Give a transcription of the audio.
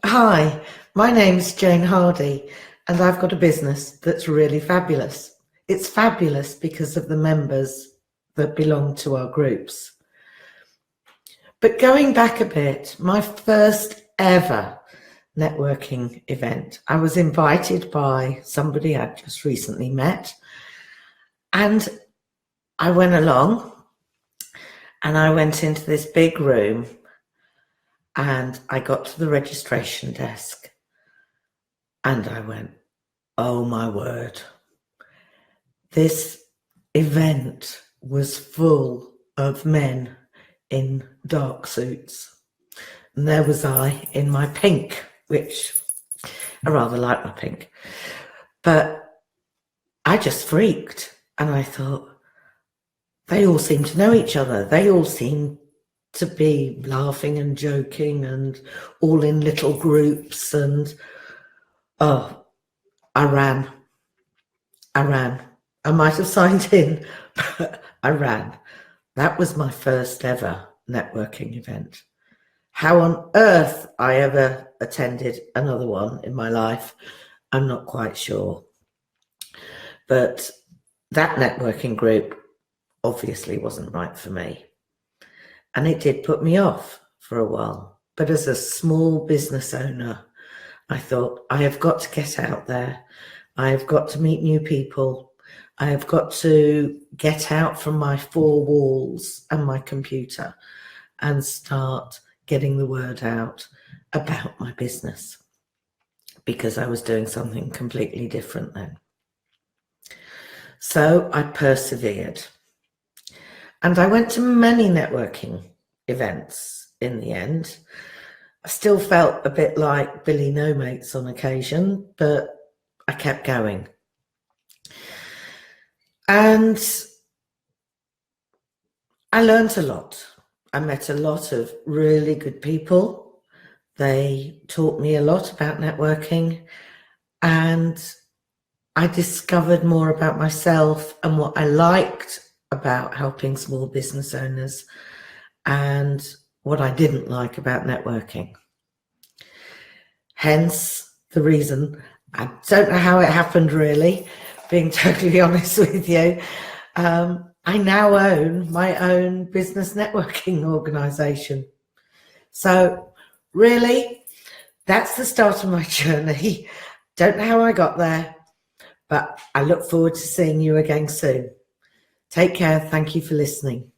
Hi, my name's Jane Hardy, and I've got a business that's really fabulous. It's fabulous because of the members that belong to our groups. But going back a bit, my first ever networking event, I was invited by somebody I'd just recently met, and I went along and I went into this big room and I got to the registration desk and I went, oh my word, this event was full of men in dark suits. And there was I in my pink, which I rather like my pink. But I just freaked and I thought, they all seem to know each other. They all seem to be laughing and joking and all in little groups. And oh, I ran. I might have signed in, but I ran. That was my first ever networking event. How on earth I ever attended another one in my life, I'm not quite sure. But that networking group obviously wasn't right for me. And it did put me off for a while. But as a small business owner, I thought, I have got to get out there. I have got to meet new people. I have got to get out from my four walls and my computer and start getting the word out about my business, because I was doing something completely different then. So I persevered. And I went to many networking events in the end. I still felt a bit like Billy No Mates on occasion, but I kept going. And I learned a lot. I met a lot of really good people. They taught me a lot about networking, and I discovered more about myself and what I liked about helping small business owners and what I didn't like about networking. Hence the reason, I don't know how it happened really, being totally honest with you. I now own my own business networking organisation. So really, that's the start of my journey. Don't know how I got there, but I look forward to seeing you again soon. Take care. Thank you for listening.